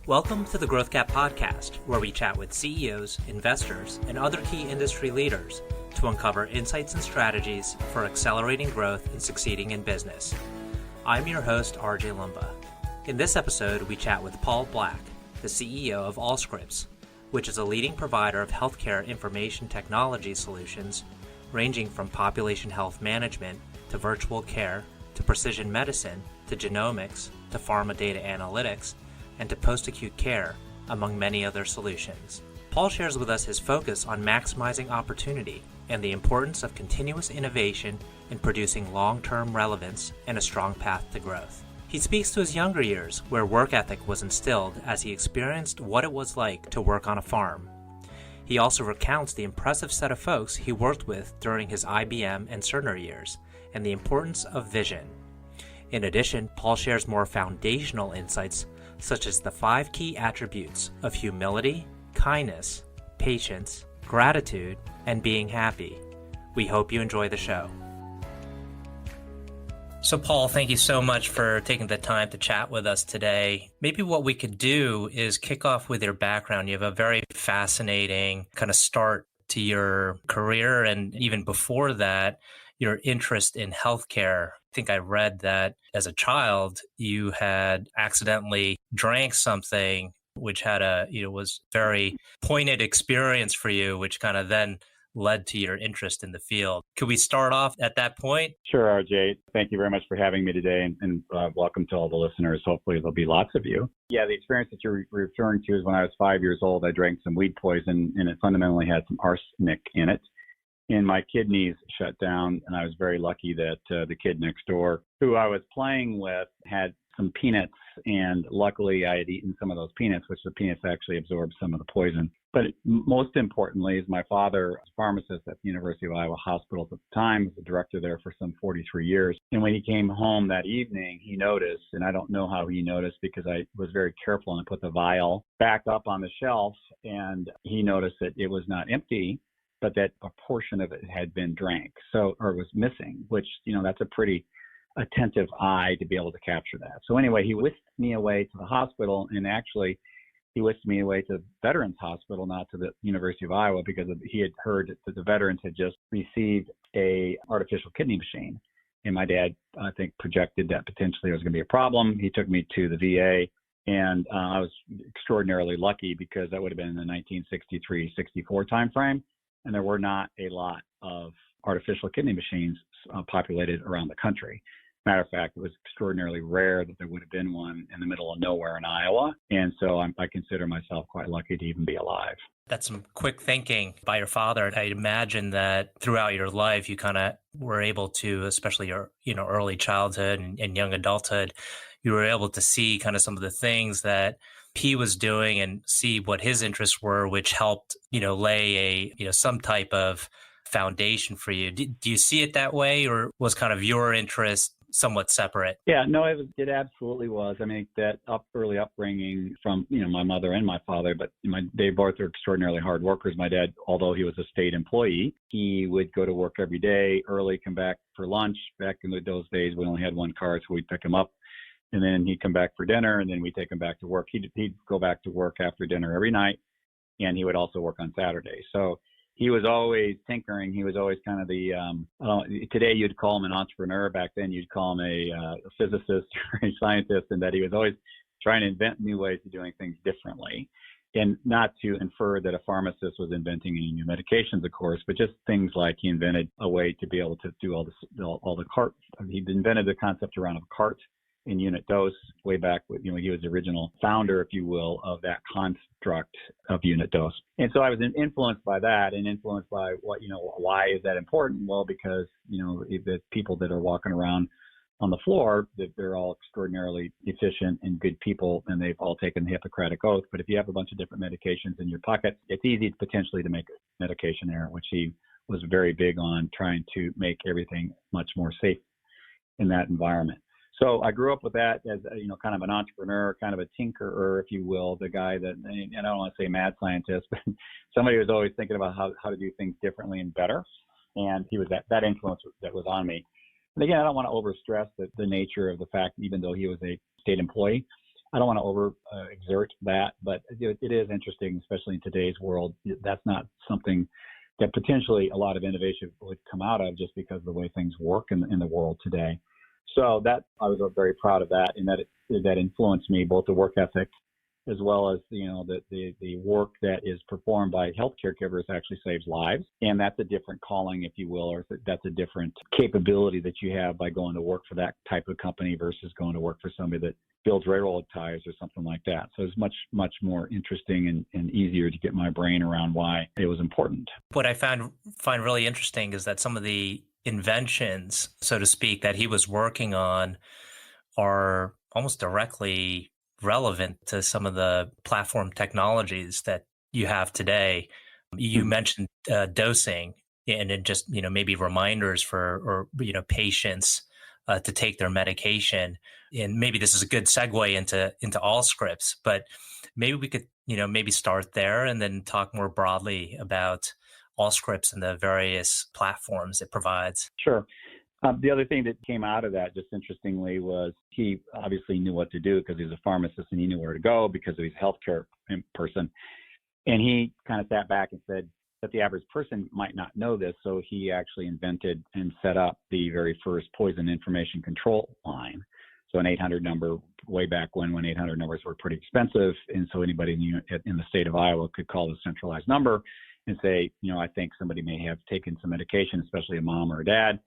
Welcome to the GrowthCap podcast, where we chat with CEOs, investors, and other key industry leaders to uncover insights and strategies for accelerating growth and succeeding in business. I'm your host, RJ Lumba. In this episode, we chat with Paul Black, the CEO of Allscripts, which is a leading provider of healthcare information technology solutions, ranging from population health management to virtual care to precision medicine to genomics to pharma data analytics and to post-acute care, among many other solutions. Paul shares with us his focus on maximizing opportunity and the importance of continuous innovation in producing long-term relevance and a strong path to growth. He speaks to his younger years, where work ethic was instilled as he experienced what it was like to work on a farm. He also recounts the impressive set of folks he worked with during his IBM and Cerner years and the importance of vision. In addition, Paul shares more foundational insights such as the 5 key attributes of humility, kindness, patience, gratitude, and being happy. We hope you enjoy the show. So Paul, thank you so much for taking the time to chat with us today. Maybe what we could do is kick off with your background. You have a very fascinating kind of start to your career, and even before that, your interest in healthcare. I think I read that as a child, you had accidentally drank something which had was very poignant experience for you, which kind of then led to your interest in the field. Could we start off at that point? Sure, RJ. Thank you very much for having me today, and welcome to all the listeners. Hopefully there'll be lots of you. Yeah, the experience that you're referring to is when I was 5 years old, I drank some weed poison, and it fundamentally had some arsenic in it. And my kidneys shut down, and I was very lucky that the kid next door who I was playing with had some peanuts, and luckily I had eaten some of those peanuts, which the peanuts actually absorbed some of the poison. But most importantly is my father was a pharmacist at the University of Iowa Hospitals at the time, was the director there for some 43 years. And when he came home that evening, he noticed, and I don't know how he noticed because I was very careful and I put the vial back up on the shelf, and he noticed that it was not empty, but that a portion of it had been drank, or was missing, which, that's a pretty attentive eye to be able to capture that. So anyway, he whisked me away to the hospital, and actually he whisked me away to Veterans Hospital, not to the University of Iowa, because he had heard that the veterans had just received a artificial kidney machine. And my dad, I think, projected that potentially it was going to be a problem. He took me to the VA, and I was extraordinarily lucky because that would have been in the 1963-64 timeframe. And there were not a lot of artificial kidney machines populated around the country. Matter of fact, it was extraordinarily rare that there would have been one in the middle of nowhere in Iowa. And so I consider myself quite lucky to even be alive. That's some quick thinking by your father. I imagine that throughout your life, you kind of were able to, especially your early childhood and young adulthood, you were able to see kind of some of the things that he was doing and see what his interests were, which helped, lay some type of foundation for you. Do you see it that way, or was kind of your interest somewhat separate? Yeah, no, it absolutely was. I mean, that early upbringing from, my mother and my father, but they both are extraordinarily hard workers. My dad, although he was a state employee, he would go to work every day, early, come back for lunch. Back in those days, we only had one car, so we'd pick him up. And then he'd come back for dinner, and then we'd take him back to work. He'd go back to work after dinner every night, and he would also work on Saturdays. So he was always tinkering. He was always kind of today you'd call him an entrepreneur. Back then you'd call him a physicist or a scientist, and that he was always trying to invent new ways of doing things differently. And not to infer that a pharmacist was inventing any new medications, of course, but just things like he invented a way to be able to do all the cart. He invented the concept around a cart in unit dose way back. He was the original founder, if you will, of that construct of unit dose. And so I was influenced by that, and influenced by why is that important? Well, because, the people that are walking around on the floor, that they're all extraordinarily efficient and good people, and they've all taken the Hippocratic Oath. But if you have a bunch of different medications in your pocket, it's easy potentially to make a medication error, which he was very big on, trying to make everything much more safe in that environment. So I grew up with that as, kind of an entrepreneur, kind of a tinkerer, if you will, the guy that, and I don't want to say mad scientist, but somebody who was always thinking about how to do things differently and better. And he was that influence that was on me. And again, I don't want to overstress the nature of the fact, even though he was a state employee, I don't want to exert that, but it is interesting, especially in today's world. That's not something that potentially a lot of innovation would come out of just because of the way things work in the world today. So that I was very proud of that, and that influenced me, both the work ethic as well as the work that is performed by healthcare caregivers actually saves lives, and that's a different calling, if you will, or that's a different capability that you have by going to work for that type of company versus going to work for somebody that builds railroad ties or something like that. So it's much more interesting and easier to get my brain around why it was important. What I find really interesting is that some of the inventions, so to speak, that he was working on are almost directly relevant to some of the platform technologies that you have today. You mentioned dosing, and it just maybe reminders for patients to take their medication. And maybe this is a good segue into Allscripts, but maybe we could maybe start there and then talk more broadly about Allscripts and the various platforms it provides. Sure. The other thing that came out of that, just interestingly, was he obviously knew what to do because he was a pharmacist and he knew where to go because he's a healthcare person. And he kind of sat back and said that the average person might not know this. So he actually invented and set up the very first poison information control line. So an 800 number way back when 800 numbers were pretty expensive. And so anybody in the state of Iowa could call the centralized number and say, I think somebody may have taken some medication, especially a mom or a dad.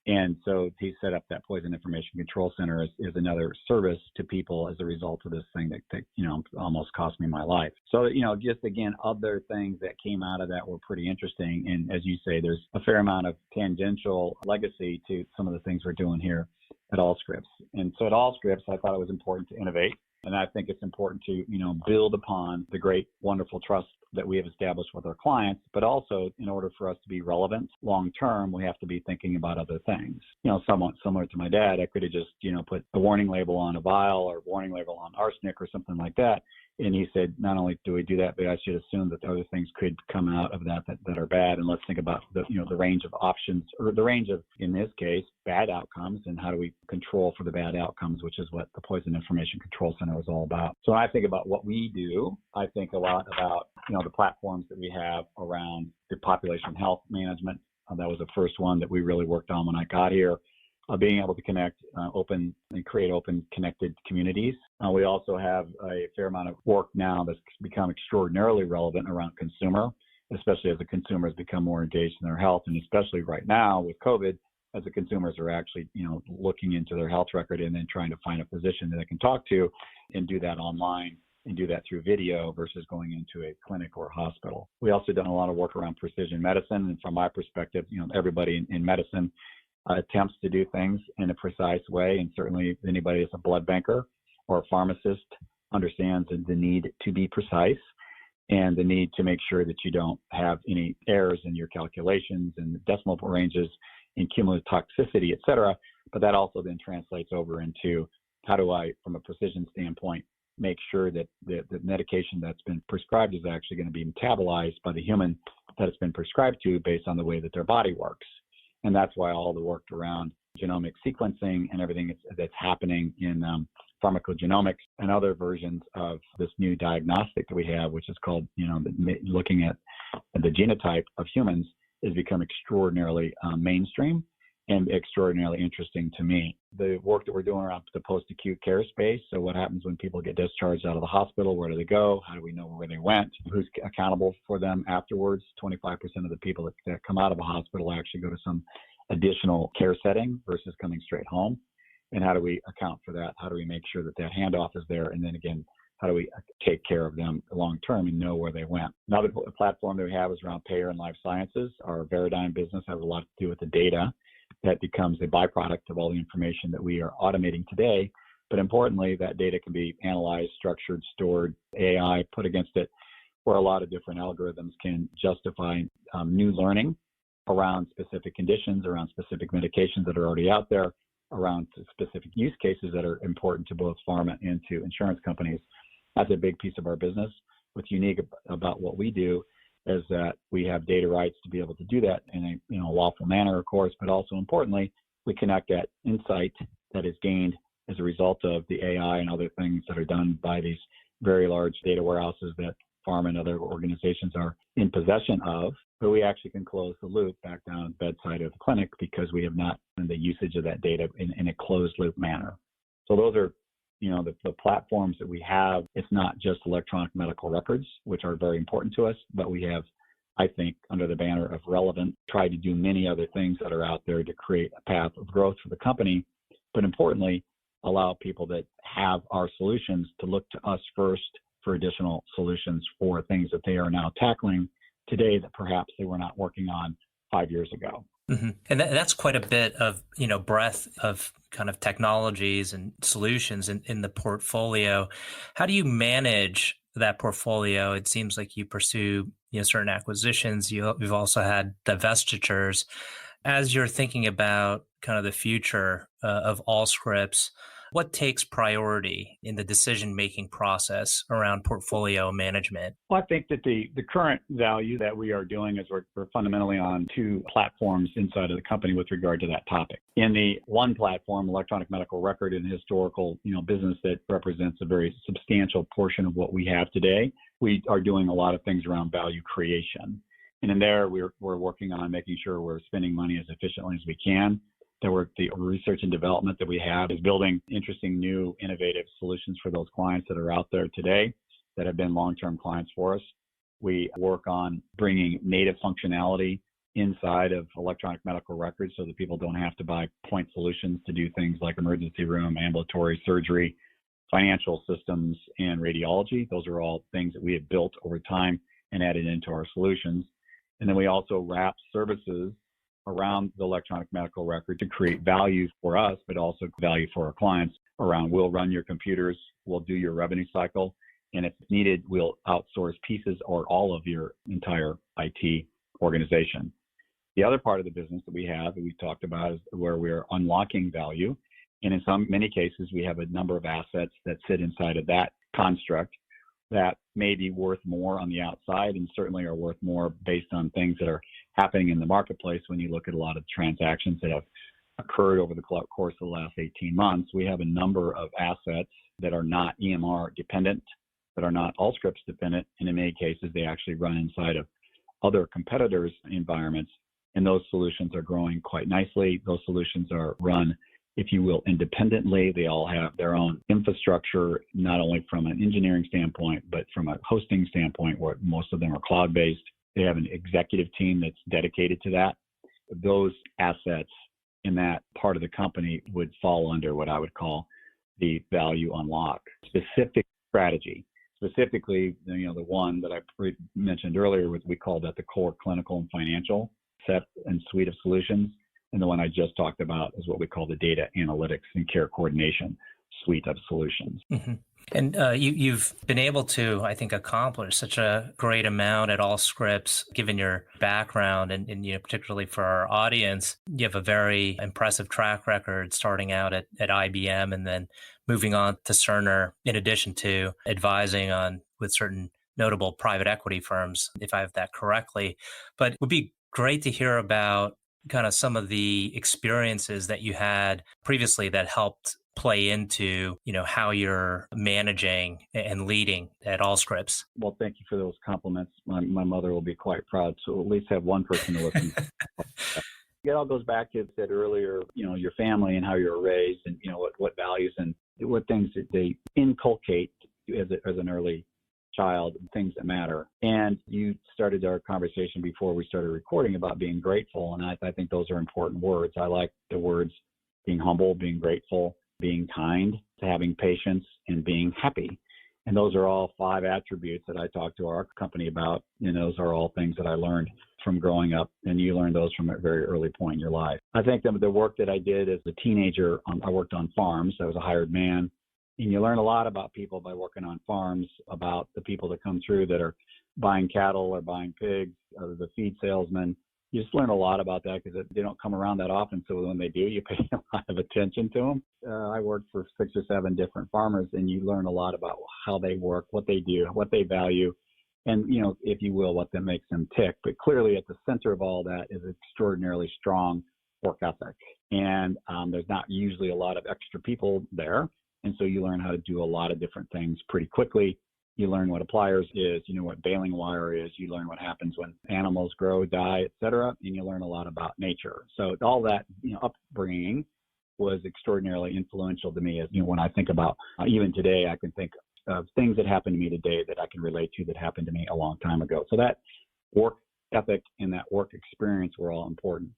And so he set up that Poison Information Control Center as another service to people as a result of this thing that almost cost me my life. So, just again, other things that came out of that were pretty interesting. And as you say, there's a fair amount of tangential legacy to some of the things we're doing here at Allscripts. And so at Allscripts, I thought it was important to innovate. And I think it's important to, build upon the great, wonderful trust that we have established with our clients, but also in order for us to be relevant long-term, we have to be thinking about other things. Somewhat similar to my dad, I could have just, put a warning label on a vial or warning label on arsenic or something like that. And he said, not only do we do that, but I should assume that other things could come out of that are bad. And let's think about the range of options, or the range of, in this case, bad outcomes, and how do we control for the bad outcomes, which is what the Poison Information Control Center is all about. So when I think about what we do, I think a lot about, the platforms that we have around the population health management. That was the first one that we really worked on when I got here. Being able to connect open and create open connected communities. We also have a fair amount of work now that's become extraordinarily relevant around consumer, especially as the consumers become more engaged in their health, and especially right now with COVID, as the consumers are actually, looking into their health record and then trying to find a physician that they can talk to and do that online and do that through video versus going into a clinic or a hospital. We also done a lot of work around precision medicine. And from my perspective, everybody in medicine attempts to do things in a precise way. And certainly anybody that's a blood banker or a pharmacist understands the need to be precise and the need to make sure that you don't have any errors in your calculations and decimal ranges and cumulative toxicity, et cetera. But that also then translates over into how do I, from a precision standpoint, make sure that the medication that's been prescribed is actually going to be metabolized by the human that it's been prescribed to based on the way that their body works. And that's why all the work around genomic sequencing and everything that's happening in pharmacogenomics and other versions of this new diagnostic that we have, which is called, looking at the genotype of humans, has become extraordinarily mainstream and extraordinarily interesting to me. The work that we're doing around the post-acute care space, so what happens when people get discharged out of the hospital, where do they go, how do we know where they went, who's accountable for them afterwards? 25% of the people that come out of a hospital actually go to some additional care setting versus coming straight home. And how do we account for that? How do we make sure that off is there? And then again, how do we take care of them long term and know where they went? Another platform that we have is around payer and life sciences. Our Veradigm business has a lot to do with the data that becomes a byproduct of all the information that we are automating today. But importantly, that data can be analyzed, structured, stored, AI put against it, where a lot of different algorithms can justify new learning around specific conditions, around specific medications that are already out there, around specific use cases that are important to both pharma and to insurance companies. That's a big piece of our business. What's unique about what we do is that we have data rights to be able to do that in a lawful manner, of course, but also importantly, we connect that insight that is gained as a result of the AI and other things that are done by these very large data warehouses that pharma and other organizations are in possession of, but we actually can close the loop back down at the bedside of the clinic because we have not done the usage of that data in a closed loop manner. So those are, the platforms that we have. It's not just electronic medical records, which are very important to us, but we have, I think, under the banner of relevant, tried to do many other things that are out there to create a path of growth for the company, but importantly, allow people that have our solutions to look to us first for additional solutions for things that they are now tackling today that perhaps they were not working on 5 years ago. Mm-hmm. And that's quite a bit of, breadth of kind of technologies and solutions in the portfolio. How do you manage that portfolio? It seems like you pursue, certain acquisitions. You've also had divestitures. As you're thinking about kind of the future of Allscripts, what takes priority in the decision-making process around portfolio management? Well, I think that the current value that we are doing is we're fundamentally on two platforms inside of the company with regard to that topic. In the one platform, electronic medical record and historical, business that represents a very substantial portion of what we have today, we are doing a lot of things around value creation. And in there, we're working on making sure we're spending money as efficiently as we can. The research and development that we have is building interesting, new, innovative solutions for those clients that are out there today that have been long-term clients for us. We work on bringing native functionality inside of electronic medical records so that people don't have to buy point solutions to do things like emergency room, ambulatory surgery, financial systems, and radiology. Those are all things that we have built over time and added into our solutions. And then we also wrap services around the electronic medical record to create value for us, but also value for our clients around we'll run your computers, we'll do your revenue cycle, and if needed, we'll outsource pieces or all of your entire IT organization. The other part of the business that we have that we talked about is where we're unlocking value. And in many cases, we have a number of assets that sit inside of that construct that may be worth more on the outside and certainly are worth more based on things that are happening in the marketplace. When you look at a lot of transactions that have occurred over the course of the last 18 months, we have a number of assets that are not EMR dependent, that are not Allscripts dependent, and in many cases, they actually run inside of other competitors' environments, and those solutions are growing quite nicely. Those solutions are run, if you will, independently. They all have their own infrastructure, not only from an engineering standpoint, but from a hosting standpoint, where most of them are cloud-based. They have an executive team that's dedicated to that. Those assets in that part of the company would fall under what I would call the value unlock specific strategy. Specifically, the one that I mentioned earlier, we call that the core clinical and financial set and suite of solutions. And the one I just talked about is what we call the data analytics and care coordination suite of solutions. Mm-hmm. And you've been able to, I think, accomplish such a great amount at Allscripts, given your background, and particularly for our audience. You have a very impressive track record starting out at IBM and then moving on to Cerner, in addition to advising on with certain notable private equity firms, if I have that correctly. But it would be great to hear about kind of some of the experiences that you had previously that helped play into, how you're managing and leading at Allscripts. Well, thank you for those compliments. My mother will be quite proud. So at least have one person to listen. It all goes back to what I said earlier, your family and how you were raised, and what values and what things that they inculcate as an early child, things that matter. And you started our conversation before we started recording about being grateful, and I think those are important words. I like the words being humble, being grateful, being kind, having patience, and being happy. And those are all 5 attributes that I talk to our company about, and those are all things that I learned from growing up, and you learn those from a very early point in your life. I think that the work that I did as a teenager, I worked on farms. I was a hired man. And you learn a lot about people by working on farms, about the people that come through that are buying cattle or buying pigs, or the feed salesmen. You just learn a lot about that because they don't come around that often. So when they do, you pay a lot of attention to them. I worked for 6 or 7 different farmers, and you learn a lot about how they work, what they do, what they value, and, if you will, what that makes them tick. But clearly at the center of all that is extraordinarily strong work ethic. And there's not usually a lot of extra people there. And so you learn how to do a lot of different things pretty quickly. You learn what a pliers is, you know what baling wire is, you learn what happens when animals grow, die, et cetera, and you learn a lot about nature. So all that, upbringing was extraordinarily influential to me. As when I think about, even today, I can think of things that happened to me today that I can relate to that happened to me a long time ago. So that work ethic and that work experience were all important.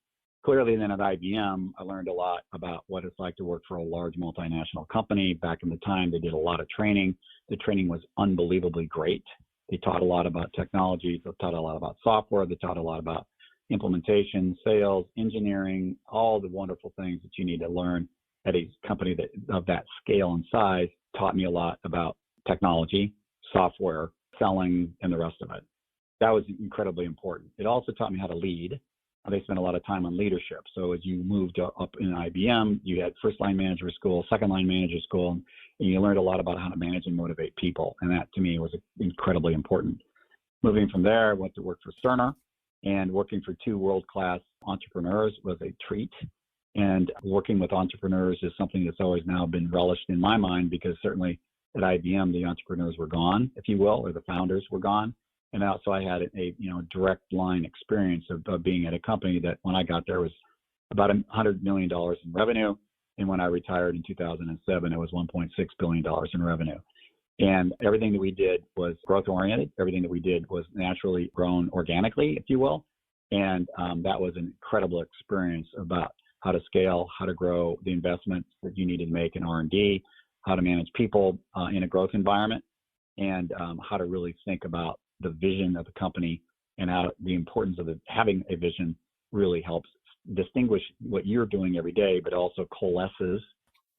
Clearly, then at IBM, I learned a lot about what it's like to work for a large multinational company. Back in the time, they did a lot of training. The training was unbelievably great. They taught a lot about technology. They taught a lot about software. They taught a lot about implementation, sales, engineering, all the wonderful things that you need to learn at a company of that scale and size. Taught me a lot about technology, software, selling, and the rest of it. That was incredibly important. It also taught me how to lead. They spent a lot of time on leadership. So as you moved up in IBM, you had first line manager school, second line manager school, and you learned a lot about how to manage and motivate people. And that to me was incredibly important. Moving from there, I went to work for Cerner, and working for two world-class entrepreneurs was a treat. And working with entrepreneurs is something that's always now been relished in my mind, because certainly at IBM, the entrepreneurs were gone, if you will, or the founders were gone. And also I had a direct line experience of being at a company that when I got there was about $100 million in revenue. And when I retired in 2007, it was $1.6 billion in revenue. And everything that we did was growth oriented. Everything that we did was naturally grown organically, if you will. And that was an incredible experience about how to scale, how to grow, the investments that you needed to make in R&D, how to manage people in a growth environment, and how to really think about the vision of the company, and how the importance of having a vision really helps distinguish what you're doing every day, but also coalesces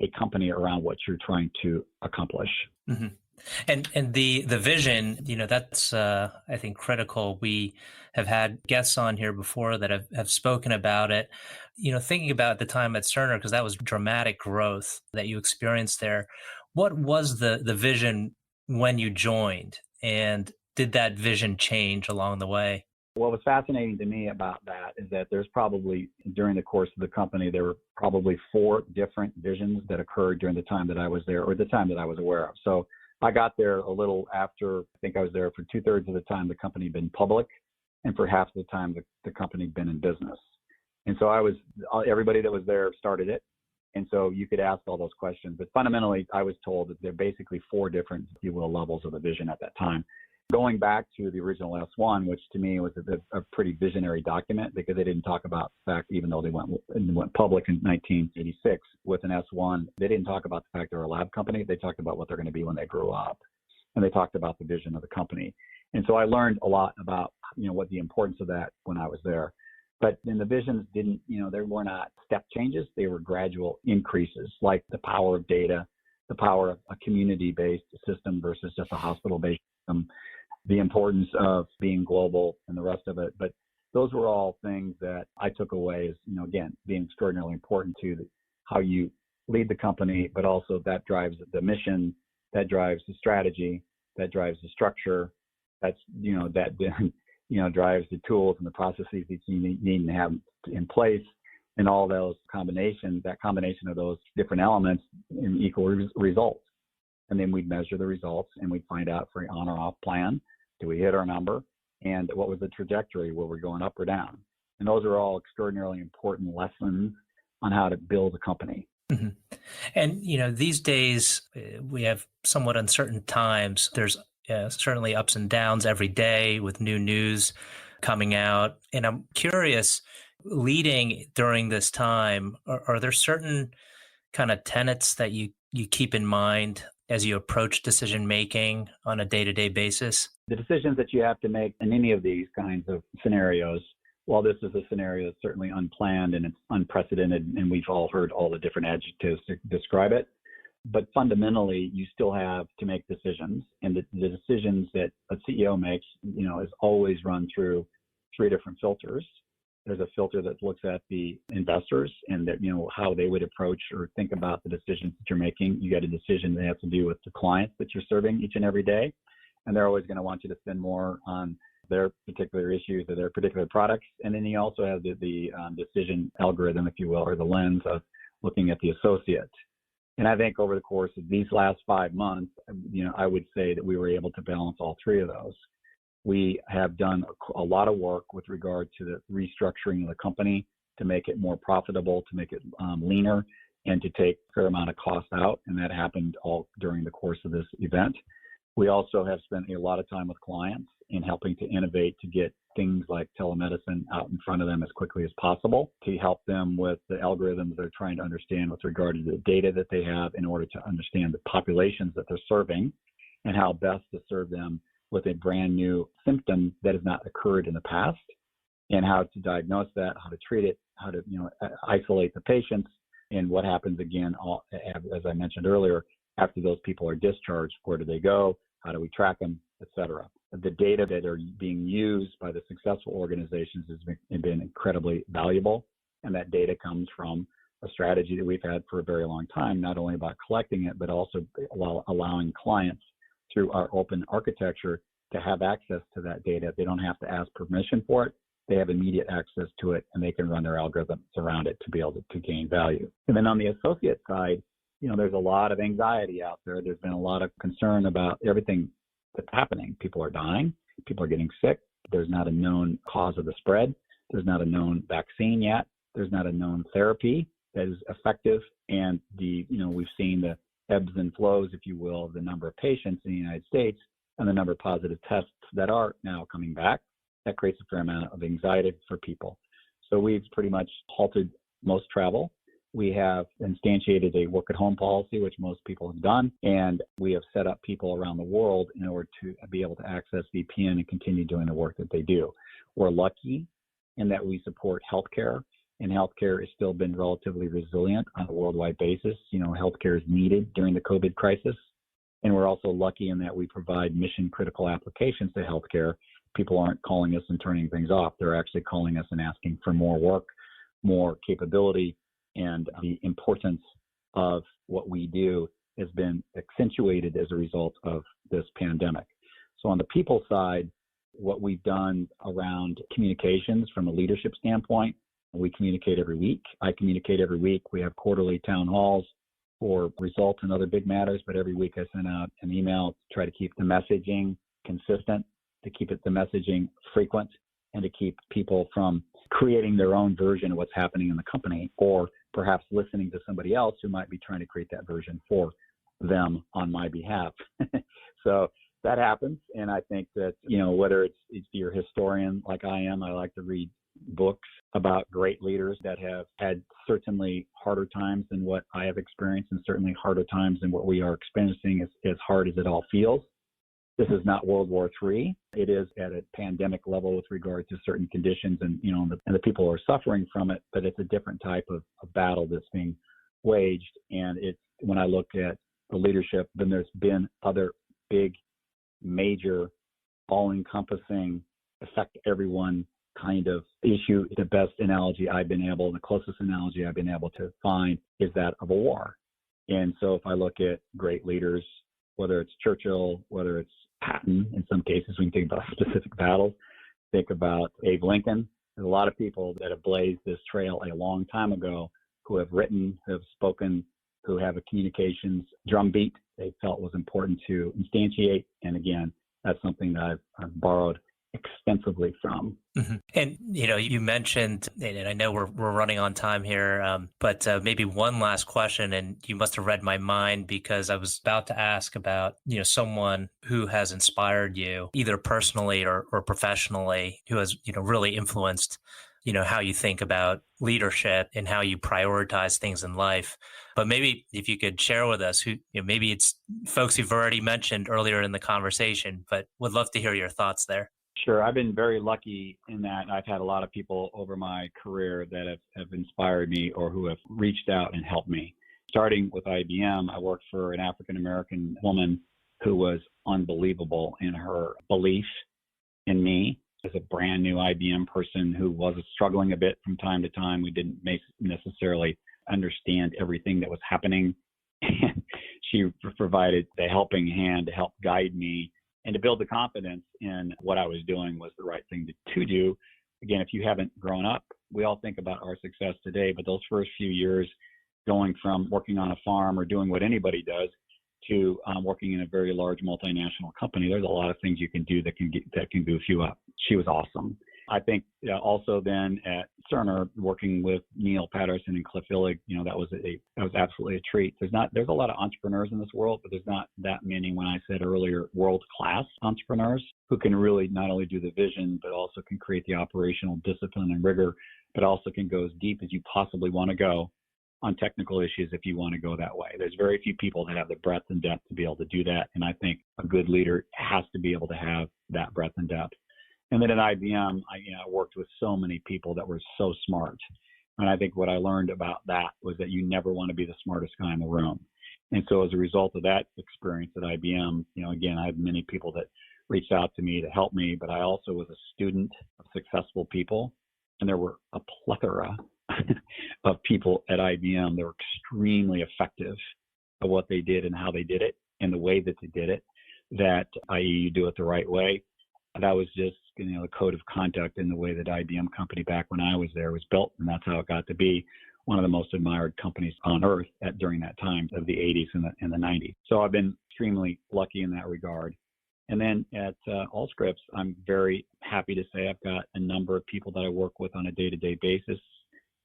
a company around what you're trying to accomplish. Mm-hmm. And the vision, that's I think critical. We have had guests on here before that have spoken about it. Thinking about the time at Cerner, because that was dramatic growth that you experienced there. What was the vision when you joined, and did that vision change along the way? What was fascinating to me about that is that there's probably, during the course of the company, there were probably 4 different visions that occurred during the time that I was there, or the time that I was aware of. So I got there a little after, I think I was there for 2/3 of the time the company had been public, and for half of the time the company had been in business. And so everybody that was there started it. And so you could ask all those questions. But fundamentally, I was told that there are basically 4 different, if you will, levels of the vision at that time. Going back to the original S1, which to me was a pretty visionary document, because they didn't talk about the fact, even though they went public in 1986 with an S1, they didn't talk about the fact they're a lab company. They talked about what they're going to be when they grow up. And they talked about the vision of the company. And so I learned a lot about, what the importance of that when I was there. But then the visions didn't, they were not step changes. They were gradual increases, like the power of data, the power of a community-based system versus just a hospital-based system, the importance of being global and the rest of it. But those were all things that I took away as, again, being extraordinarily important to how you lead the company, but also that drives the mission, that drives the strategy, that drives the structure, that's, drives the tools and the processes that you need to have in place, and all those that combination of those different elements in equal results. And then we'd measure the results, and we'd find out for an on or off plan, do we hit our number? And what was the trajectory? Were we going up or down? And those are all extraordinarily important lessons on how to build a company. Mm-hmm. And, these days we have somewhat uncertain times. There's certainly ups and downs every day with new news coming out. And I'm curious, leading during this time, are there certain kind of tenets that you keep in mind as you approach decision-making on a day-to-day basis? The decisions that you have to make in any of these kinds of scenarios, while this is a scenario that's certainly unplanned and it's unprecedented, and we've all heard all the different adjectives to describe it, but fundamentally, you still have to make decisions. And the decisions that a CEO makes, is always run through 3 different filters. There's a filter that looks at the investors and that, how they would approach or think about the decisions that you're making. You got a decision that has to do with the clients that you're serving each and every day. And they're always going to want you to spend more on their particular issues or their particular products. And then you also have the decision algorithm, if you will, or the lens of looking at the associate. And I think over the course of these last 5 months, I would say that we were able to balance all three of those. We have done a lot of work with regard to the restructuring of the company to make it more profitable, to make it leaner, and to take a fair amount of cost out. And that happened all during the course of this event. We also have spent a lot of time with clients in helping to innovate to get things like telemedicine out in front of them as quickly as possible, to help them with the algorithms they're trying to understand with regard to the data that they have in order to understand the populations that they're serving and how best to serve them with a brand new symptom that has not occurred in the past, and how to diagnose that, how to treat it, how to isolate the patients, and what happens again, as I mentioned earlier, after those people are discharged. Where do they go? How do we track them, et cetera? The data that are being used by the successful organizations has been incredibly valuable. And that data comes from a strategy that we've had for a very long time, not only about collecting it, but also allowing clients through our open architecture to have access to that data. They don't have to ask permission for it. They have immediate access to it, and they can run their algorithms around it to be able to gain value. And then on the associate side, there's a lot of anxiety out there. There's been a lot of concern about everything that's happening. People are dying. People are getting sick. There's not a known cause of the spread. There's not a known vaccine yet. There's not a known therapy that is effective. And we've seen the ebbs and flows, if you will, of the number of patients in the United States and the number of positive tests that are now coming back. That creates a fair amount of anxiety for people. So we've pretty much halted most travel. We have instantiated a work-at-home policy, which most people have done, and we have set up people around the world in order to be able to access VPN and continue doing the work that they do. We're lucky in that we support healthcare, and healthcare has still been relatively resilient on a worldwide basis. Healthcare is needed during the COVID crisis, and we're also lucky in that we provide mission-critical applications to healthcare. People aren't calling us and turning things off. They're actually calling us and asking for more work, more capability, and the importance of what we do has been accentuated as a result of this pandemic. So on the people side, what we've done around communications from a leadership standpoint, we communicate every week. I communicate every week. We have quarterly town halls for results and other big matters, but every week I send out an email to try to keep the messaging consistent, to keep the messaging frequent, and to keep people from creating their own version of what's happening in the company, or perhaps listening to somebody else who might be trying to create that version for them on my behalf. So that happens. And I think that, whether it's you're a historian like I am, I like to read books about great leaders that have had certainly harder times than what I have experienced, and certainly harder times than what we are experiencing, as hard as it all feels. This is not World War III. It is at a pandemic level with regard to certain conditions, and the people are suffering from it. But it's a different type of battle that's being waged. And it's when I look at the leadership, then there's been other big, major, all-encompassing, affect everyone kind of issue. The best analogy the closest analogy I've been able to find is that of a war. And so if I look at great leaders, whether it's Churchill, whether it's Patton, in some cases we can think about specific battles, think about Abe Lincoln. There's a lot of people that have blazed this trail a long time ago who have written, who have spoken, who have a communications drumbeat they felt was important to instantiate. And again, that's something that I've borrowed extensively from. Mm-hmm. And, you mentioned, and I know we're running on time here, but maybe one last question, and you must have read my mind, because I was about to ask about, someone who has inspired you either personally or professionally, who has, really influenced, how you think about leadership and how you prioritize things in life. But maybe if you could share with us who, maybe it's folks you've already mentioned earlier in the conversation, but would love to hear your thoughts there. Sure. I've been very lucky in that I've had a lot of people over my career that have inspired me or who have reached out and helped me. Starting with IBM, I worked for an African-American woman who was unbelievable in her belief in me as a brand new IBM person who was struggling a bit from time to time. We didn't necessarily understand everything that was happening. And she provided the helping hand to help guide me and to build the confidence in what I was doing was the right thing to do. Again, if you haven't grown up, we all think about our success today, but those first few years going from working on a farm or doing what anybody does to working in a very large multinational company, there's a lot of things you can do that can goof you up. She was awesome. I think also then at Cerner, working with Neil Patterson and Cliff Illig, that was absolutely a treat. There's a lot of entrepreneurs in this world, but there's not that many, when I said earlier, world-class entrepreneurs who can really not only do the vision, but also can create the operational discipline and rigor, but also can go as deep as you possibly want to go on technical issues if you want to go that way. There's very few people that have the breadth and depth to be able to do that, and I think a good leader has to be able to have that breadth and depth. And then at IBM, I worked with so many people that were so smart. And I think what I learned about that was that you never want to be the smartest guy in the room. And so as a result of that experience at IBM, again, I had many people that reached out to me to help me, but I also was a student of successful people. And there were a plethora of people at IBM that were extremely effective at what they did and how they did it and the way that they did it, that i.e. you do it the right way. That was just, the code of conduct in the way that IBM company back when I was there was built, and that's how it got to be one of the most admired companies on earth during that time of the 80s and the 90s. So I've been extremely lucky in that regard. And then at Allscripts, I'm very happy to say I've got a number of people that I work with on a day-to-day basis.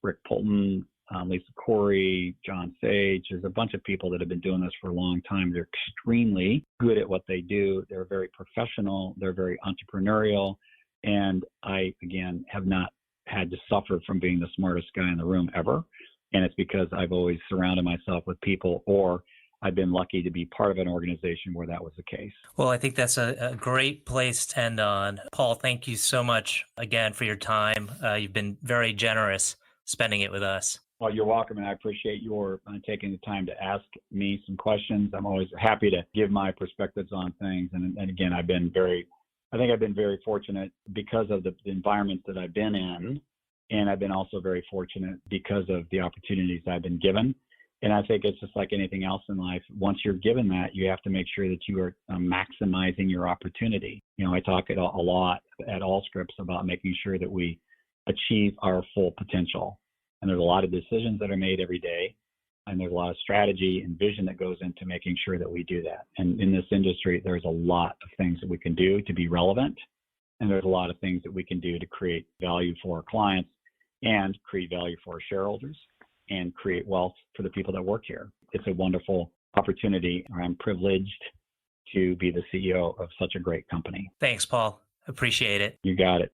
Rick Polton, Lisa Corey, John Sage. There's a bunch of people that have been doing this for a long time. They're extremely good at what they do. They're very professional. They're very entrepreneurial. And I, again, have not had to suffer from being the smartest guy in the room ever. And it's because I've always surrounded myself with people, or I've been lucky to be part of an organization where that was the case. Well, I think that's a great place to end on. Paul, thank you so much again for your time. You've been very generous spending it with us. Well, you're welcome, and I appreciate your taking the time to ask me some questions. I'm always happy to give my perspectives on things. And again, I think I've been very fortunate because of the environments that I've been in, and I've been also very fortunate because of the opportunities I've been given. And I think it's just like anything else in life. Once you're given that, you have to make sure that you are maximizing your opportunity. I talk a lot at Allscripts about making sure that we achieve our full potential. And there's a lot of decisions that are made every day, and there's a lot of strategy and vision that goes into making sure that we do that. And in this industry, there's a lot of things that we can do to be relevant, and there's a lot of things that we can do to create value for our clients and create value for our shareholders and create wealth for the people that work here. It's a wonderful opportunity. I'm privileged to be the CEO of such a great company. Thanks, Paul. Appreciate it. You got it.